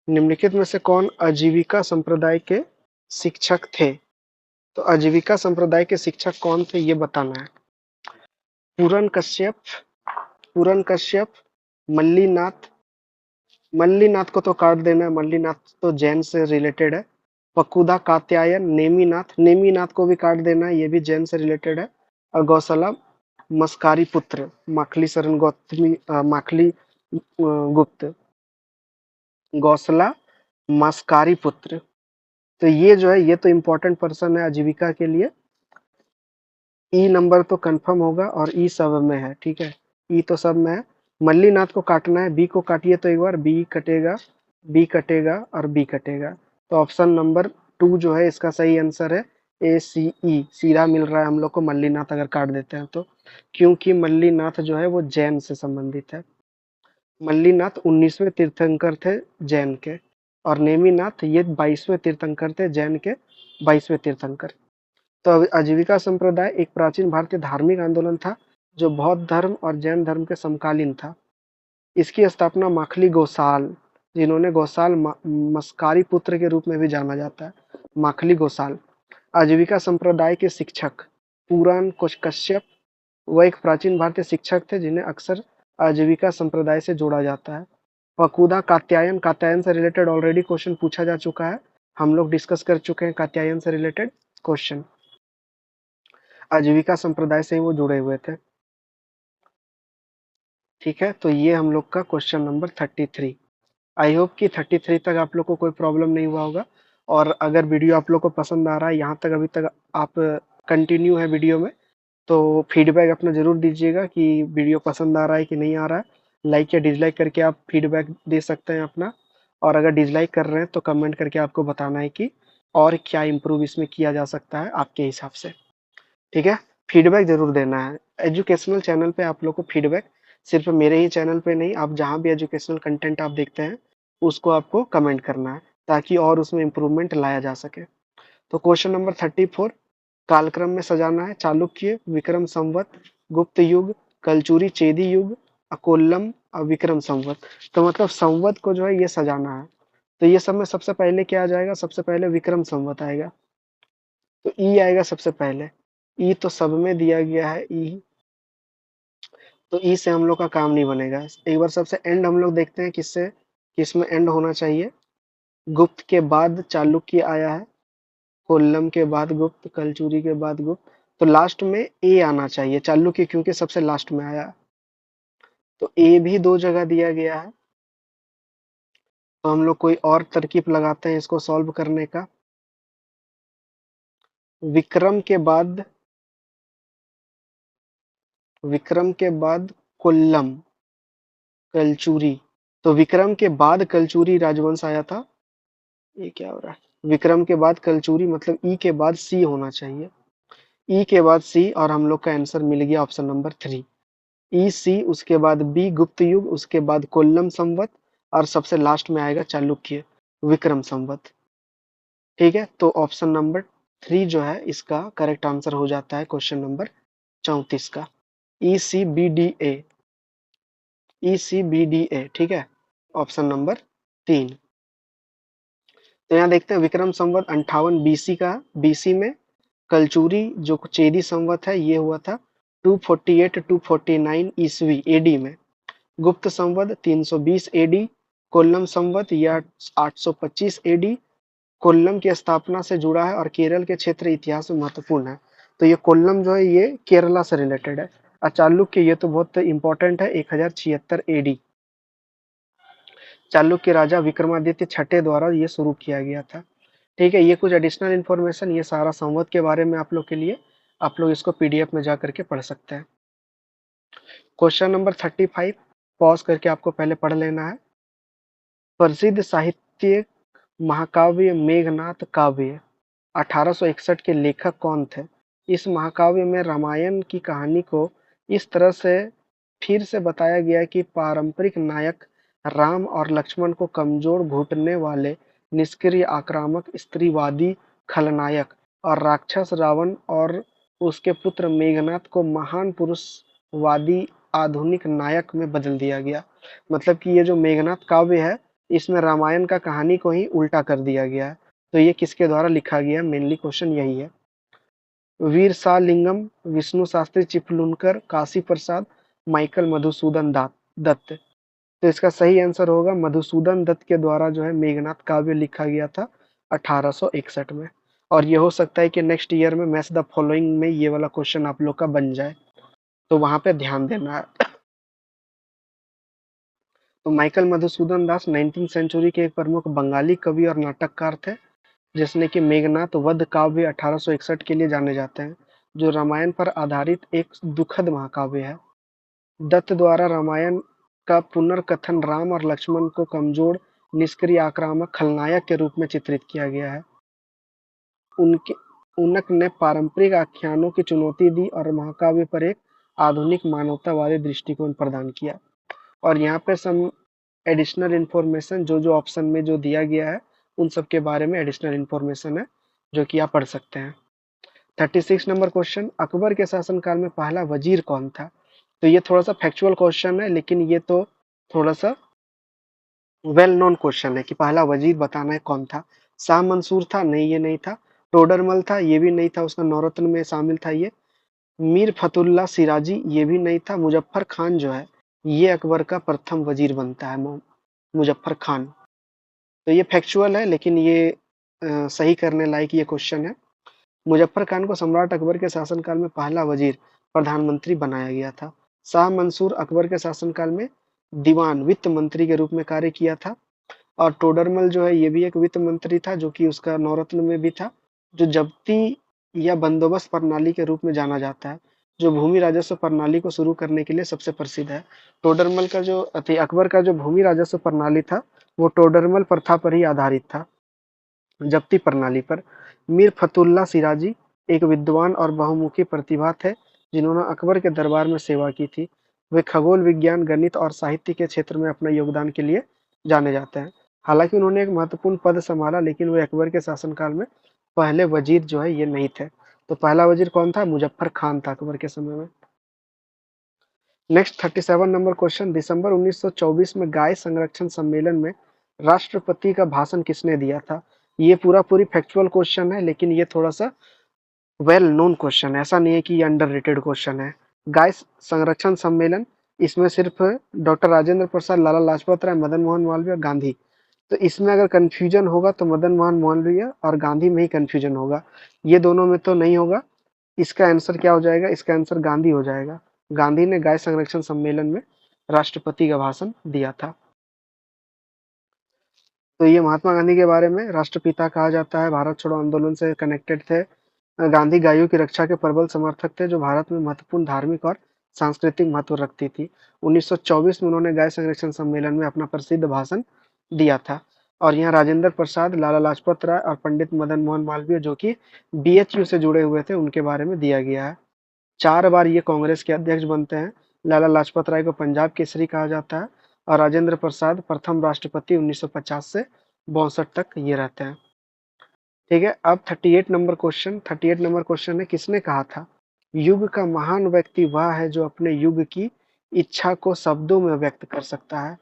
S1: निम्नलिखित में से कौन आजीविका संप्रदाय के शिक्षक थे? तो आजीविका संप्रदाय के शिक्षक कौन थे ये बताना है। पूरन कश्यप, पूरन कश्यप, मल्लीनाथ, मल्लीनाथ को तो काट देना है, मल्लीनाथ तो जैन से रिलेटेड है। पकुदा कात्यायन, नेमीनाथ, नेमीनाथ को भी काट देना है, ये भी जैन से रिलेटेड है। और गौसला मस्कारी पुत्र, माखली शरण गौतमी, माखली गुप्त, गौसला मस्कारी पुत्र। तो ये जो है, ये तो इम्पोर्टेंट पर्सन है आजीविका के लिए। ई नंबर तो कंफर्म होगा और ई सब में है, ठीक है, ई तो सब में है। मल्लीनाथ को काटना है, बी को काटिए तो एक बार, बी कटेगा, बी कटेगा और बी कटेगा। तो ऑप्शन नंबर 2 जो है इसका सही आंसर है। ए सी ई, सीधा मिल रहा है हम लोग को मल्लीनाथ अगर काट देते हैं तो, क्योंकि मल्लीनाथ जो है वो जैन से संबंधित है। मल्लीनाथ 19वें तीर्थंकर थे जैन के, और नेमिनाथ ये 22वें तीर्थंकर थे जैन के, 22वें तीर्थंकर। तो आजीविका संप्रदाय एक प्राचीन भारतीय धार्मिक आंदोलन था जो बौद्ध धर्म और जैन धर्म के समकालीन था। इसकी स्थापना माखली गोसाल, जिन्होंने गोसाल मस्कारी पुत्र के रूप में भी जाना जाता है, माखली गोसाल, आजीविका संप्रदाय के शिक्षक पुराण कश्यप, वह एक प्राचीन भारतीय शिक्षक थे जिन्हें अक्सर आजीविका संप्रदाय से जोड़ा जाता है। फकुदा कात्यायन, कात्यायन से रिलेटेड ऑलरेडी क्वेश्चन पूछा जा चुका है, हम लोग डिस्कस कर चुके हैं कात्यायन से रिलेटेड क्वेश्चन, आजीविका संप्रदाय से ही वो जुड़े हुए थे। ठीक है, तो ये हम लोग का क्वेश्चन नंबर 33। आई होप कि 33 तक आप लोग को कोई प्रॉब्लम नहीं हुआ होगा। और अगर वीडियो आप लोग को पसंद आ रहा है, यहाँ तक अभी तक आप कंटिन्यू है वीडियो में, तो फीडबैक अपना ज़रूर दीजिएगा कि वीडियो पसंद आ रहा है कि नहीं आ रहा है। लाइक या डिसलाइक करके आप फीडबैक दे सकते हैं अपना, और अगर डिसलाइक कर रहे हैं तो कमेंट करके आपको बताना है कि और क्या इम्प्रूव इसमें किया जा सकता है आपके हिसाब से। ठीक है, फीडबैक जरूर देना है। एजुकेशनल चैनल पे आप लोग को फीडबैक, सिर्फ मेरे ही चैनल पे नहीं, आप जहाँ भी एजुकेशनल कंटेंट आप देखते हैं उसको आपको कमेंट करना है, ताकि और उसमें इम्प्रूवमेंट लाया जा सके। तो क्वेश्चन नंबर 34, कालक्रम में सजाना है चालुक्य, विक्रम संवत, गुप्त युग, कलचुरी चेदी युग, अकोल्लम और विक्रम संवत। तो मतलब संवत को जो है ये सजाना है, तो ये सब में सबसे पहले क्या आ जाएगा, सबसे पहले विक्रम संवत आएगा, तो ई आएगा सबसे पहले। ई तो सब में दिया गया है ई, तो ई से हम लोग का काम नहीं बनेगा। एक बार सबसे एंड हम लोग देखते हैं किससे, किस में एंड होना चाहिए। गुप्त के बाद चालुक्य आया है, कोल्लम के बाद गुप्त, कलचुरी के बाद गुप्त, तो लास्ट में ए आना चाहिए, चालुक्य क्योंकि सबसे लास्ट में आया, तो ए भी दो जगह दिया गया है। तो हम लोग कोई और तरकीब लगाते हैं इसको सॉल्व करने का। विक्रम के बाद, विक्रम के बाद कोल्लम, कलचुरी, तो विक्रम के बाद कलचुरी राजवंश आया था। ये क्या हो रहा है, विक्रम के बाद कलचुरी मतलब ई के बाद सी होना चाहिए, ई के बाद सी, और हम लोग का आंसर मिल गया ऑप्शन नंबर 3, ई सी, उसके बाद बी गुप्त युग, उसके बाद कोल्लम संवत, और सबसे लास्ट में आएगा चालुक्य विक्रम संवत। ठीक है, तो ऑप्शन नंबर 3 जो है इसका करेक्ट आंसर हो जाता है क्वेश्चन नंबर 34 का, E C B D A, E C B D A. ठीक है, ऑप्शन नंबर 3। तो यहाँ देखते हैं विक्रम संवत 58 बीसी का, बीसी में कलचुरी जो चेदी संवत है ये हुआ था 248 249 ईस्वी एडी में, गुप्त संवत 320 एडी, कोल्लम संवत या 825 एडी, कोल्लम की स्थापना से जुड़ा है और केरल के क्षेत्र इतिहास में महत्वपूर्ण है। तो ये कोल्लम जो है ये केरला से रिलेटेड है। और चालुक्य ये तो बहुत इंपॉर्टेंट है, 1076 एडी, चालुक्य राजा विक्रमादित्य छठे द्वारा ये शुरू किया गया था। ठीक है, ये कुछ एडिशनल इन्फॉर्मेशन, ये सारा संवत के बारे में आप लोग के लिए, आप लोग इसको पीडीएफ में जा करके पढ़ सकते हैं। क्वेश्चन नंबर 35, पॉज करके आपको पहले पढ़ लेना है। प्रसिद्ध साहित्य महाकाव्य मेघनाथ काव्य 1861 के लेखक कौन थे? इस महाकाव्य में रामायण की कहानी को इस तरह से फिर से बताया गया कि पारंपरिक नायक राम और लक्ष्मण को कमजोर, घुटने वाले, निष्क्रिय, आक्रामक, स्त्रीवादी खलनायक और राक्षस रावण, और उसके पुत्र मेघनाथ को महान पुरुषवादी आधुनिक नायक में बदल दिया गया। मतलब कि ये जो मेघनाथ काव्य है इसमें रामायण का कहानी को ही उल्टा कर दिया गया है। तो ये किसके द्वारा लिखा गया, मेनली क्वेश्चन यही है। वीरसालिंगम, विष्णु शास्त्री चिपलुनकर, काशी प्रसाद, माइकल मधुसूदन दत्त। तो इसका सही आंसर होगा मधुसूदन दत्त के द्वारा जो है मेघनाथ काव्य लिखा गया था 1861 में। और ये हो सकता है कि नेक्स्ट ईयर में मैच द फॉलोइंग में ये वाला क्वेश्चन आप लोग का बन जाए, तो वहां पे ध्यान देना है। तो माइकल मधुसूदन दास 19वीं सेंचुरी के एक प्रमुख बंगाली कवि और नाटककार थे, जिसने कि मेघनाथ वध काव्य 1861 के लिए जाने जाते हैं, जो रामायण पर आधारित एक दुखद महाकाव्य है। दत्त द्वारा रामायण का पुनर्कथन राम और लक्ष्मण को कमजोर, निष्क्रिय, आक्रामक खलनायक के रूप में चित्रित किया गया है। उनके उनक ने पारंपरिक आख्यानों की चुनौती दी और महाकाव्य पर एक आधुनिक मानवतावादी दृष्टिकोण प्रदान किया। और यहाँ पे सम एडिशनल इंफॉर्मेशन जो ऑप्शन में जो दिया गया है उन सब के बारे में एडिशनल इंफॉर्मेशन है जो कि आप पढ़ सकते हैं। 36 नंबर क्वेश्चन, अकबर के शासनकाल में पहला वजीर कौन था? तो ये थोड़ा सा फैक्चुअल क्वेश्चन है, लेकिन ये तो थोड़ा सा वेल नोन क्वेश्चन है कि पहला वजीर बताना है कौन था। शाह मंसूर था? नहीं, ये नहीं था। टोडरमल था? ये भी नहीं था, उसका नौरत्न में शामिल था ये। मीर फतुल्ला सिराजी? ये भी नहीं था। मुजफ्फर खान जो है ये अकबर का प्रथम वजीर बनता है, मुजफ्फर खान। तो ये फैक्चुअल है, लेकिन ये सही करने लायक ये क्वेश्चन है। मुजफ्फर खान को सम्राट अकबर के शासनकाल में पहला वजीर प्रधानमंत्री बनाया गया था। शाह मंसूर अकबर के शासनकाल में दीवान वित्त मंत्री के रूप में कार्य किया था। और टोडरमल जो है ये भी एक वित्त मंत्री था, जो कि उसका नवरत्न में भी था, जो जब्ती या बंदोबस्त प्रणाली के रूप में जाना जाता है, जो भूमि राजस्व प्रणाली को शुरू करने के लिए सबसे प्रसिद्ध है। टोडरमल का जो अकबर का जो भूमि राजस्व प्रणाली था वो टोडरमल प्रथा पर ही आधारित था, जब्ती प्रणाली पर। मीर फतुल्ला सिराजी एक विद्वान और बहुमुखी प्रतिभा थे, जिन्होंने अकबर के दरबार में सेवा की थी। वे खगोल विज्ञान, गणित और साहित्य के क्षेत्र में अपने योगदान के लिए जाने जाते हैं। हालांकि उन्होंने एक महत्वपूर्ण पद संभाला, लेकिन वे अकबर के शासनकाल में पहले वजीर जो है ये नहीं थे। तो पहला वजीर कौन था? मुजफ्फर खान था अकबर के समय में। नेक्स्ट 37 नंबर क्वेश्चन, दिसंबर 1924 में गाय संरक्षण सम्मेलन में राष्ट्रपति का भाषण किसने दिया था? ये पूरा पूरी फैक्चुअल क्वेश्चन है, लेकिन ये थोड़ा सा वेल नोन क्वेश्चन है, ऐसा नहीं है कि ये अंडररेटेड क्वेश्चन है। गाय संरक्षण सम्मेलन, इसमें सिर्फ डॉक्टर राजेंद्र प्रसाद, लाला लाजपत राय, मदन मोहन मालवीय और गांधी। तो इसमें अगर कंफ्यूजन होगा तो मदन मोहन मालवीय और गांधी में ही कंफ्यूजन होगा, ये दोनों में तो नहीं होगा। इसका आंसर क्या हो जाएगा? इसका आंसर गांधी हो जाएगा। गांधी ने गाय संरक्षण सम्मेलन में राष्ट्रपति का भाषण दिया था। तो ये महात्मा गांधी के बारे में राष्ट्रपिता कहा जाता है, भारत छोड़ो आंदोलन से कनेक्टेड थे। गांधी गायों की रक्षा के प्रबल समर्थक थे, जो भारत में महत्वपूर्ण धार्मिक और सांस्कृतिक महत्व रखती थी। 1924 में उन्होंने गाय संरक्षण सम्मेलन में अपना प्रसिद्ध भाषण दिया था। और यहाँ राजेंद्र प्रसाद, लाला लाजपत राय और पंडित मदन मोहन मालवीय, जो कि बीएचयू से जुड़े हुए थे, उनके बारे में दिया गया है। 4 बार ये कांग्रेस के अध्यक्ष बनते हैं। लाला लाजपत राय को पंजाब केसरी कहा जाता है और राजेंद्र प्रसाद प्रथम राष्ट्रपति 1950 से 62 तक ये रहते हैं। ठीक है, अब 38 नंबर क्वेश्चन है, किसने कहा था युग का महान व्यक्ति वह है जो अपने युग की इच्छा को शब्दों में व्यक्त कर सकता है,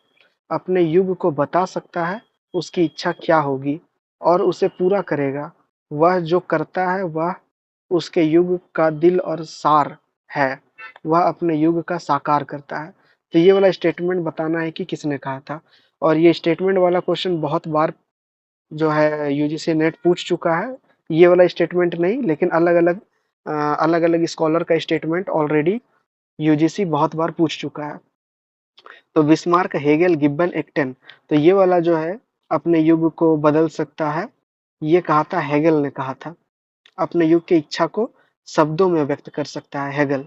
S1: अपने युग को बता सकता है उसकी इच्छा क्या होगी और उसे पूरा करेगा। वह जो करता है वह उसके युग का दिल और सार है, वह अपने युग का साकार करता है। तो ये वाला स्टेटमेंट बताना है कि किसने कहा था। और ये स्टेटमेंट वाला क्वेश्चन बहुत बार जो है यूजीसी नेट पूछ चुका है। ये वाला स्टेटमेंट नहीं, लेकिन अलग अलग स्कॉलर का स्टेटमेंट ऑलरेडी यूजीसी बहुत बार पूछ चुका है। तो बिस्मार्क, हेगेल, गिब्बन, एक्टेन, तो ये वाला जो है अपने युग को बदल सकता है, ये कहा था हेगेल ने कहा था। अपने युग की इच्छा को शब्दों में व्यक्त कर सकता है हेगेल।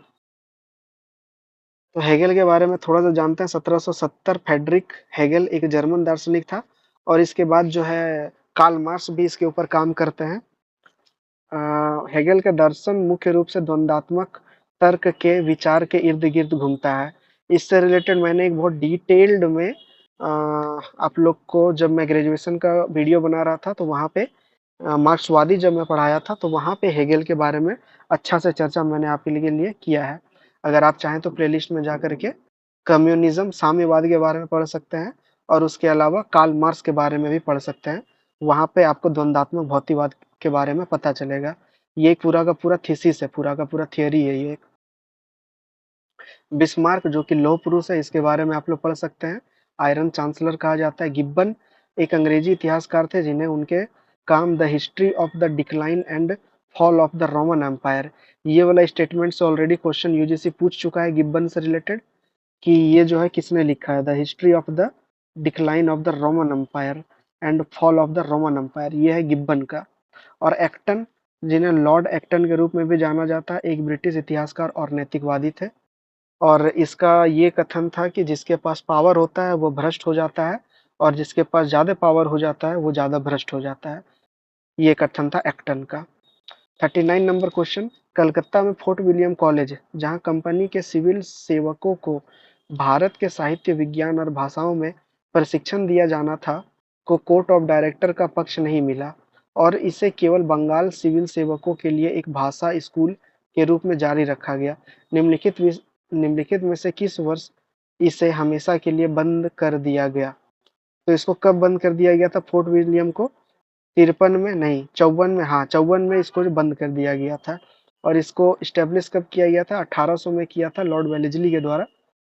S1: तो हेगेल के बारे में थोड़ा सा जानते हैं। 1770 फ्रेडरिक हेगेल एक जर्मन दार्शनिक था, और इसके बाद जो है कार्ल मार्क्स भी इसके ऊपर काम करते हैं। हेगेल का दर्शन मुख्य रूप से द्वंद्वात्मक तर्क के विचार के इर्द गिर्द घूमता है। इससे रिलेटेड मैंने एक बहुत डिटेल्ड में आप लोग को, जब मैं ग्रेजुएशन का वीडियो बना रहा था तो वहाँ पे मार्क्सवादी जब मैं पढ़ाया था तो वहाँ पे हेगेल के बारे में अच्छा से चर्चा मैंने आपके लिए किया है। अगर आप चाहें तो प्लेलिस्ट में जा करके कम्युनिज्म, साम्यवाद के बारे में पढ़ सकते हैं, और उसके अलावा कार्ल मार्क्स के बारे में भी पढ़ सकते हैं। वहाँ पे आपको द्वंद्वात्मक भौतिकवाद के बारे में पता चलेगा। ये एक पूरा का पूरा थीसिस है, पूरा का पूरा थियोरी है ये। बिस्मार्क जो कि लौह पुरुष है, इसके बारे में आप लोग पढ़ सकते हैं। आयरन चांसलर कहा जाता है। गिब्बन एक अंग्रेजी इतिहासकार थे जिन्हें उनके काम the history of the decline and fall of the Roman empire, ये वाला स्टेटमेंट से ऑलरेडी क्वेश्चन यूजीसी पूछ चुका है गिब्बन से रिलेटेड, कि ये जो है किसने लिखा है, the history of the decline of the Roman empire and fall of the Roman empire, ये है गिब्बन का। और एक्टन, जिन्हें लॉर्ड एक्टन के रूप में भी जाना जाता है, एक ब्रिटिश इतिहासकार और नैतिकवादी थे। और इसका ये कथन था कि जिसके पास पावर होता है वो भ्रष्ट हो जाता है, और जिसके पास ज्यादा पावर हो जाता है वो ज्यादा भ्रष्ट हो जाता है। ये कथन था एक्टन का। 39 नंबर क्वेश्चन, कलकत्ता में फोर्ट विलियम कॉलेज, जहां कंपनी के सिविल सेवकों को भारत के साहित्य, विज्ञान और भाषाओं में प्रशिक्षण दिया जाना था, को कोर्ट ऑफ डायरेक्टर का पक्ष नहीं मिला और इसे केवल बंगाल सिविल सेवकों के लिए एक भाषा स्कूल के रूप में जारी रखा गया। निम्नलिखित में से किस वर्ष इसे हमेशा के लिए बंद कर दिया गया? तो इसको कब बंद कर दिया गया था फोर्ट विलियम को? 53 में नहीं, 54 में, हाँ 54 में इसको बंद कर दिया गया था। और इसको स्टेब्लिश कब किया गया था? 1800 में किया था, लॉर्ड वेलेस्ली के द्वारा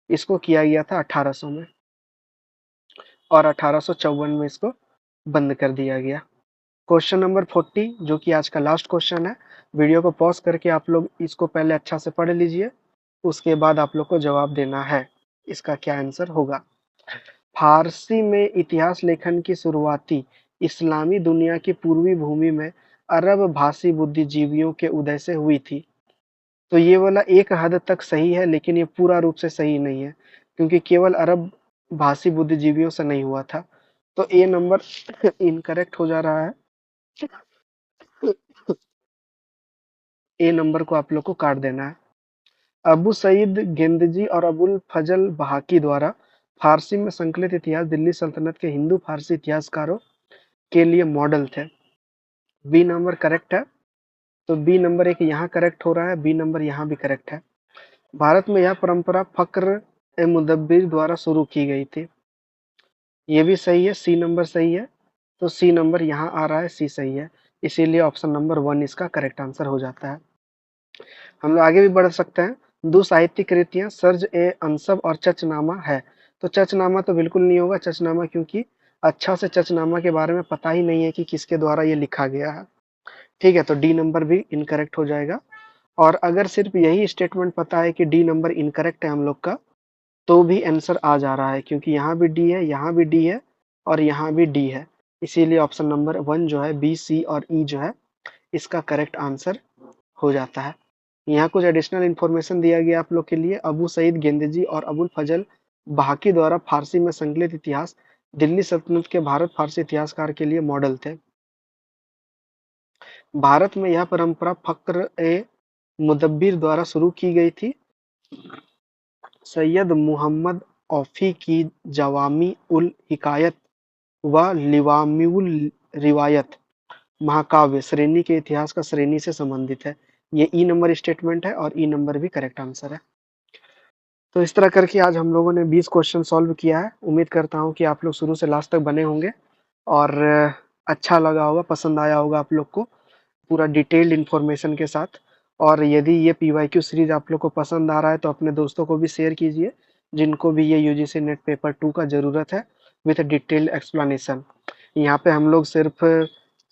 S1: इसको किया गया था 1800 में, और 1854 में इसको बंद कर दिया गया। क्वेश्चन नंबर 40, जो कि आज का लास्ट क्वेश्चन है, वीडियो को पॉज करके आप लोग इसको पहले अच्छा से पढ़ लीजिए, उसके बाद आप लोग को जवाब देना है इसका क्या आंसर होगा। फारसी में इतिहास लेखन की शुरुआती इस्लामी दुनिया की पूर्वी भूमि में अरब भाषी बुद्धिजीवियों के उदय से हुई थी। तो ये वाला एक हद तक सही है, लेकिन ये पूरा रूप से सही नहीं है, क्योंकि केवल अरब भाषी बुद्धिजीवियों से नहीं हुआ था। तो ए नंबर इनकरेक्ट हो जा रहा है। ए नंबर को आप लोग को काट देना है। अबू सईद गेंदजी और अबुल फजल बहाकी द्वारा फारसी में संकलित इतिहास दिल्ली सल्तनत के हिंदू फारसी इतिहासकारों के लिए मॉडल थे। बी नंबर करेक्ट है। तो बी नंबर एक यहाँ करेक्ट हो रहा है, बी नंबर यहाँ भी करेक्ट है। भारत में यह परंपरा फक्र ए मुदब्बिर द्वारा शुरू की गई थी, ये भी सही है, सी नंबर सही है। तो सी नंबर यहाँ आ रहा है, सी सही है, इसीलिए ऑप्शन नंबर 1 इसका करेक्ट आंसर हो जाता है। हम लोग आगे भी बढ़ सकते हैं। दो साहित्यिक कृतियां सर्ज ए अंसब और चचनामा है। तो चचनामा तो बिल्कुल नहीं होगा, चचनामा क्योंकि अच्छा से चचनामा के बारे में पता ही नहीं है कि किसके द्वारा ये लिखा गया है। ठीक है, तो डी नंबर भी इनकरेक्ट हो जाएगा। और अगर सिर्फ यही स्टेटमेंट पता है कि डी नंबर इनकरेक्ट है हम लोग का, तो भी आंसर आ जा रहा है, क्योंकि यहाँ भी डी है, यहाँ भी डी है और यहाँ भी डी है। इसीलिए ऑप्शन नंबर 1 जो है, बी, सी और ई जो है, इसका करेक्ट आंसर हो जाता है। यहाँ कुछ एडिशनल इन्फॉर्मेशन दिया गया आप लोग के लिए। अबू सईद गेंदजी और अबुल फजल बहाकी द्वारा फारसी में संकलित इतिहास दिल्ली सल्तनत के भारत फारसी इतिहासकार के लिए मॉडल थे। भारत में यह परंपरा फक्र ए मुदब्बिर द्वारा शुरू की गई थी। सैयद मुहम्मद औफी की जवामी उल हिकायत व लिवामिउल रिवायत महाकाव्य श्रेणी के इतिहास का श्रेणी से संबंधित है। ये ई नंबर स्टेटमेंट है और ई नंबर भी करेक्ट आंसर है। तो इस तरह करके आज हम लोगों ने 20 क्वेश्चन सॉल्व किया है। उम्मीद करता हूँ कि आप लोग शुरू से लास्ट तक बने होंगे और अच्छा लगा होगा, पसंद आया होगा आप लोग को पूरा डिटेल्ड इन्फॉर्मेशन के साथ। और यदि ये पीवाईक्यू सीरीज आप लोग को पसंद आ रहा है तो अपने दोस्तों को भी शेयर कीजिए, जिनको भी ये यूजीसी नेट पेपर 2 का ज़रूरत है विथ डिटेल्ड एक्सप्लेनेशन। यहाँ पे हम लोग सिर्फ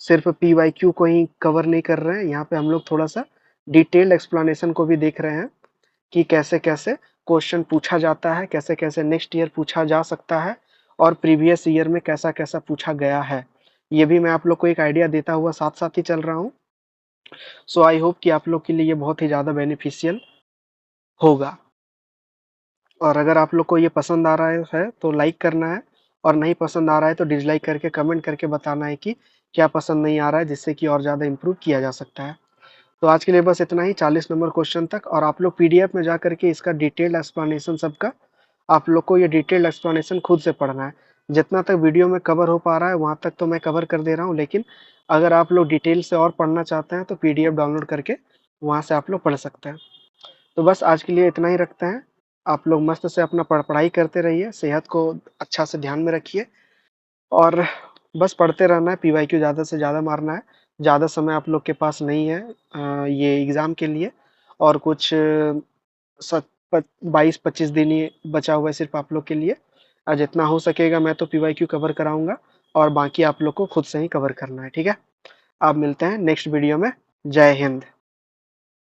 S1: सिर्फ पीवाईक्यू को ही कवर नहीं कर रहे हैं, यहाँ पे हम लोग थोड़ा सा डिटेल्ड एक्सप्लेनेशन को भी देख रहे हैं कि कैसे कैसे क्वेश्चन पूछा जाता है, कैसे कैसे नेक्स्ट ईयर पूछा जा सकता है और प्रीवियस ईयर में कैसा कैसा पूछा गया है। ये भी मैं आप लोग को एक आइडिया देता हुआ साथ साथ ही चल रहा हूँ। सो आई होप कि आप लोग के लिए ये बहुत ही ज़्यादा बेनिफिशियल होगा। और अगर आप लोग को ये पसंद आ रहा है तो लाइक करना है, और नहीं पसंद आ रहा है तो डिसलाइक करके कमेंट करके बताना है कि क्या पसंद नहीं आ रहा है, जिससे कि और ज़्यादा इम्प्रूव किया जा सकता है। तो आज के लिए बस इतना ही, 40 नंबर क्वेश्चन तक। और आप लोग पीडीएफ में जा करके इसका डिटेल्ड एक्सप्लेनेशन सबका, आप लोग को ये डिटेल्ड एक्सप्लेनेशन खुद से पढ़ना है। जितना तक वीडियो में कवर हो पा रहा है वहाँ तक तो मैं कवर कर दे रहा हूँ, लेकिन अगर आप लोग डिटेल से और पढ़ना चाहते हैं तो पीडीएफ डाउनलोड करके वहाँ से आप लोग पढ़ सकते हैं। तो बस आज के लिए इतना ही रखते हैं। आप लोग मस्त से अपना पढ़ाई करते रहिए, सेहत को अच्छा से ध्यान में रखिए और बस पढ़ते रहना है। पीवाईक्यू ज़्यादा से ज़्यादा मारना है। ज़्यादा समय आप लोग के पास नहीं है ये एग्ज़ाम के लिए, और कुछ 22-25 दिन ही बचा हुआ है सिर्फ आप लोग के लिए। जितना हो सकेगा मैं तो पीवाईक्यू कवर कराऊंगा, और बाकी आप लोग को खुद से ही कवर करना है, ठीक है। आप मिलते हैं नेक्स्ट वीडियो में। जय हिंद।